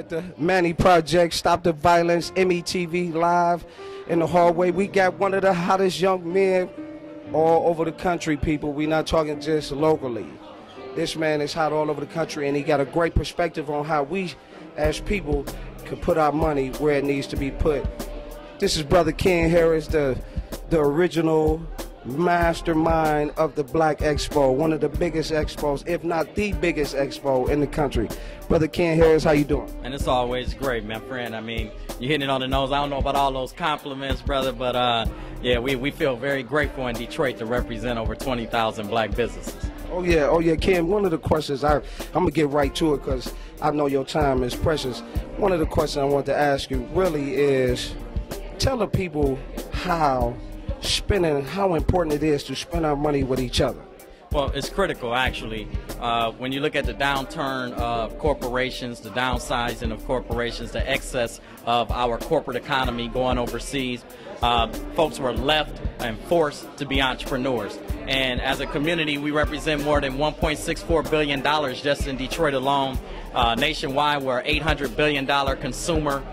at the Manny Project, Stop the Violence, emiy live in the hallway. We got one of the hottest young men all over the country, people. We're not talking just locally. This man is hot all over the country, and he got a great perspective on how we, as people, can put our money where it needs to be put. This is Brother Ken Harris, the original mastermind of the Black Expo, one of the biggest expos, if not the biggest expo in the country. Brother Ken Harris, how you doing? And it's always great, my friend. I mean, you're hitting it on the nose. I don't know about all those compliments, brother, but yeah, we feel very grateful in Detroit to represent over 20,000 black businesses. Oh yeah, Ken, one of the questions, I'm going to get right to it because I know your time is precious. One of the questions I want to ask you really is, tell the people how important it is to spend our money with each other. Well, it's critical, actually. When you look at the downturn of corporations, the downsizing of corporations, the excess of our corporate economy going overseas, folks were left and forced to be entrepreneurs. And as a community, we represent more than $1.64 billion just in Detroit alone. Nationwide, we're $800 billion consumer,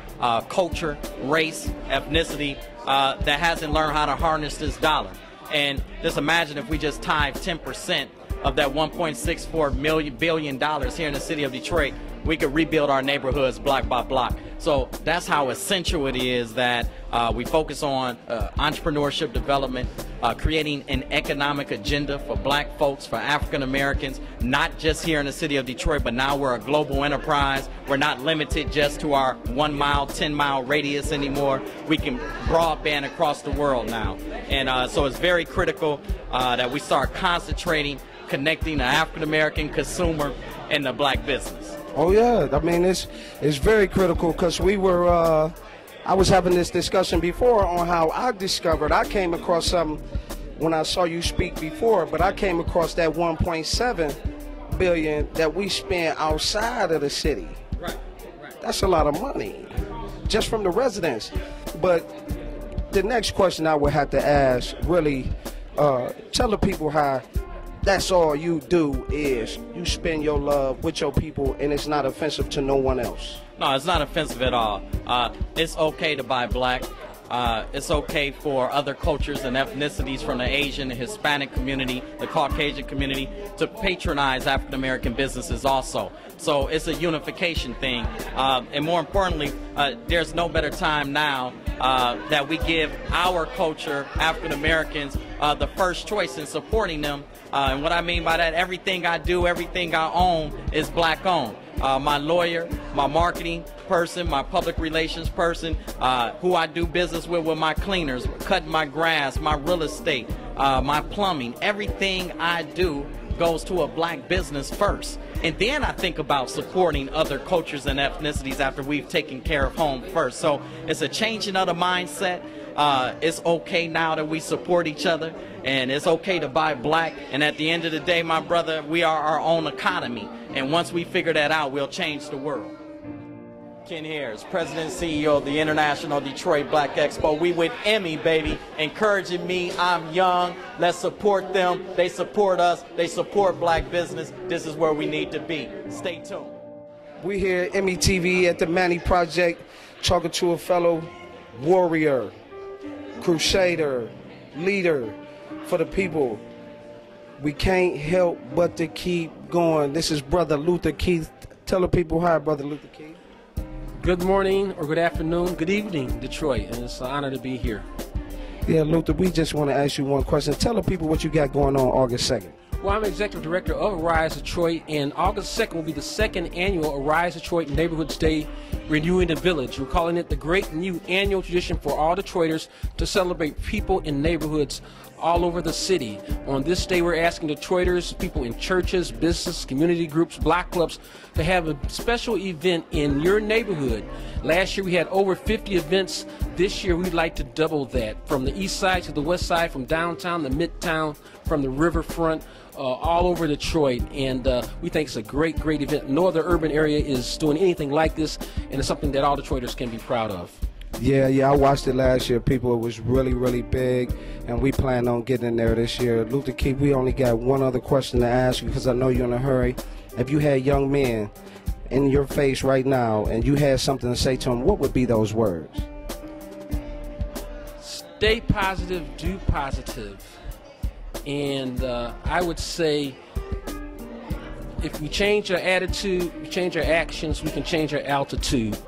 culture, race, ethnicity that hasn't learned how to harness this dollar. And just imagine if we just tithe 10% of that $1.64 billion here in the city of Detroit, we could rebuild our neighborhoods block by block. So that's how essential it is that we focus on entrepreneurship development, creating an economic agenda for black folks, for African Americans, not just here in the city of Detroit, but now we're a global enterprise. We're not limited just to our 1 mile, 10-mile radius anymore. We can broadband across the world now. And so it's very critical that we start concentrating, connecting the African American consumer and the black business. Oh yeah, I mean it's very critical because we were I was having this discussion before on how I came across something when I saw you speak before, but I came across that 1.7 billion that we spend outside of the city. Right. That's a lot of money just from the residents. But the next question I would have to ask, really, tell the people how that's all you do is you spend your love with your people and it's not offensive to no one else. No, it's not offensive at all. It's okay to buy black. It's okay for other cultures and ethnicities from the Asian and Hispanic community, the Caucasian community, to patronize African American businesses also. So it's a unification thing. And more importantly, there's no better time now that we give our culture, African Americans, the first choice in supporting them. And what I mean by that, everything I do, everything I own is black owned. My lawyer, my marketing person, my public relations person, who I do business with my cleaners, cutting my grass, my real estate, my plumbing, everything I do goes to a black business first. And then I think about supporting other cultures and ethnicities after we've taken care of home first. So it's a changing of the mindset. It's okay now that we support each other, and it's okay to buy black. And at the end of the day, my brother, we are our own economy. And once we figure that out, we'll change the world. Ken Harris, President and CEO of the International Detroit Black Expo. We with Emmy, baby, encouraging me. I'm young. Let's support them. They support us. They support black business. This is where we need to be. Stay tuned. We here at emiy at the Manny Project talking to a fellow warrior, crusader, leader for the people. We can't help but to keep going. This is Brother Luther Keith. Tell the people hi, Brother Luther Keith. Good morning or good afternoon, good evening, Detroit, and it's an honor to be here. Yeah, Luther, we just want to ask you one question. Tell the people what you got going on August 2nd. Well, I'm Executive Director of Arise Detroit, and August 2nd will be the second annual Arise Detroit Neighborhoods Day Renewing the Village. We're calling it the great new annual tradition for all Detroiters to celebrate people in neighborhoods all over the city. On this day, we're asking Detroiters, people in churches, business, community groups, block clubs, to have a special event in your neighborhood. Last year, we had over 50 events. This year, we'd like to double that, from the east side to the west side, from downtown to midtown, from the riverfront, all over Detroit. And we think it's a great event. No other urban area is doing anything like this, and it's something that all Detroiters can be proud of. Yeah, I watched it last year. People, it was really big, and we plan on getting in there this year. Luther Keith, we only got one other question to ask you because I know you're in a hurry. If you had young men in your face right now and you had something to say to him, what would be those words? Stay positive, do positive. And I would say if we change our attitude, we change our actions, we can change our altitude.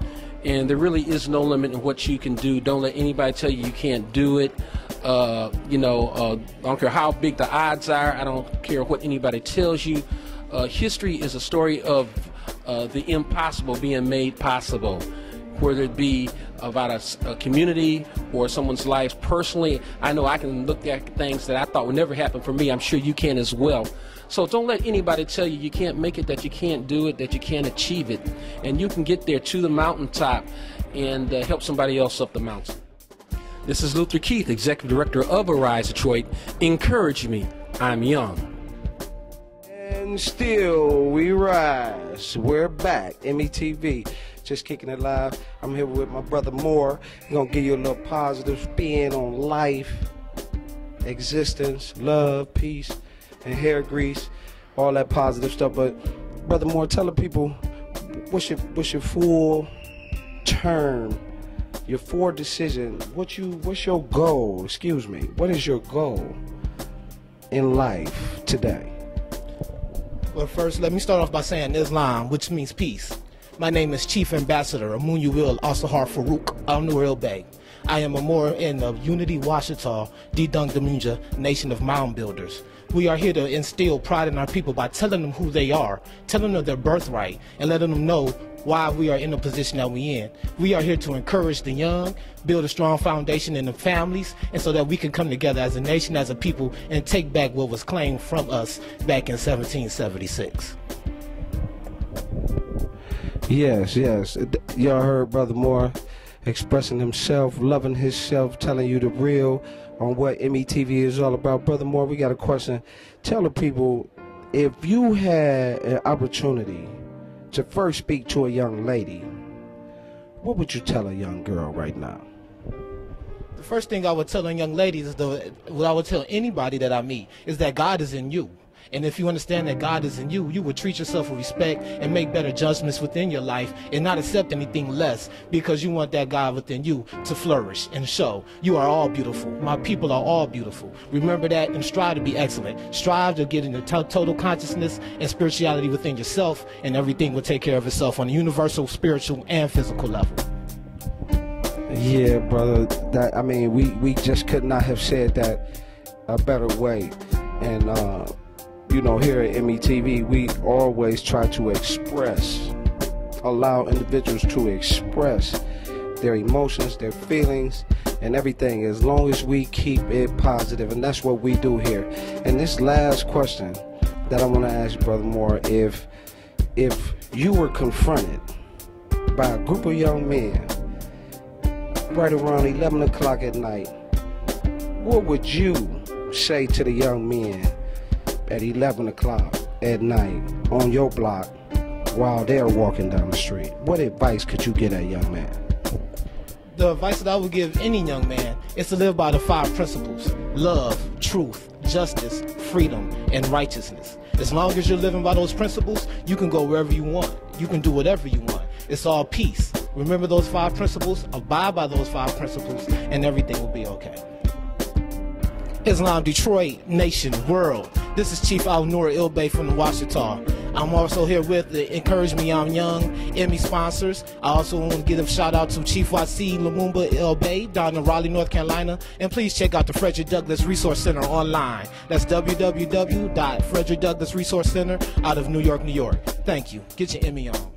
And there really is no limit in what you can do. Don't let anybody tell you you can't do it. I don't care how big the odds are. I don't care what anybody tells you. History is a story of the impossible being made possible, whether it be about a community or someone's life. Personally, I know I can look at things that I thought would never happen for me. I'm sure you can as well. So don't let anybody tell you you can't make it, that you can't do it, that you can't achieve it. And you can get there to the mountaintop and help somebody else up the mountain. This is Luther Keith, Executive Director of Arise Detroit. Encourage me. I'm young. And still we rise. We're back. emiy, just kicking it live. I'm here with my brother Moore. He's gonna give you a little positive spin on life, existence, love, peace, and hair grease, all that positive stuff. But brother Moore, tell the people what's your full term, your full decision. What's your goal? Excuse me. What is your goal in life today? Well, first, let me start off by saying Islam, which means peace. My name is Chief Ambassador Amunyu Asahar Farouk Al-Nur Bey. I am a Moor in the Unity Washita, Didung Demunja Nation of Mound Builders. We are here to instill pride in our people by telling them who they are, telling them their birthright, and letting them know why we are in the position that we're in. We are here to encourage the young, build a strong foundation in the families, and so that we can come together as a nation, as a people, and take back what was claimed from us back in 1776. Yes. Y'all heard Brother Moore expressing himself, loving himself, telling you the real on what emiy is all about. Brother Moore, we got a question. Tell the people, if you had an opportunity to first speak to a young lady, what would you tell a young girl right now? The first thing I would tell a young lady is what I would tell anybody that I meet is that God is in you. And if you understand that God is in you, you would treat yourself with respect and make better judgments within your life and not accept anything less, because you want that God within you to flourish and show. You are all beautiful. My people are all beautiful. Remember that and strive to be excellent. Strive to get into total consciousness and spirituality within yourself, and everything will take care of itself on a universal, spiritual, and physical level. Yeah, brother. We just could not have said that a better way. And here at emiy, we always try to allow individuals to express their emotions, their feelings, and everything, as long as we keep it positive. And that's what we do here. And this last question that I want to ask Brother Moore, if you were confronted by a group of young men right around 11 o'clock at night, what would you say to the young men at 11 o'clock at night on your block while they're walking down the street? What advice could you give that young man? The advice that I would give any young man is to live by the 5 principles: love, truth, justice, freedom, and righteousness. As long as you're living by those principles, you can go wherever you want. You can do whatever you want. It's all peace. Remember those 5 principles, abide by those 5 principles, and everything will be okay. Islam, Detroit, nation, world. This is Chief Al-Nur Ilbay from the Washita. I'm also here with the Encourage Me, I'm Young Emmy sponsors. I also want to give a shout out to Chief Wasi Lumumba Ilbay down in Raleigh, North Carolina. And please check out the Frederick Douglass Resource Center online. That's www.frederickdouglassresourcecenter out of New York, New York. Thank you. Get your Emmy on.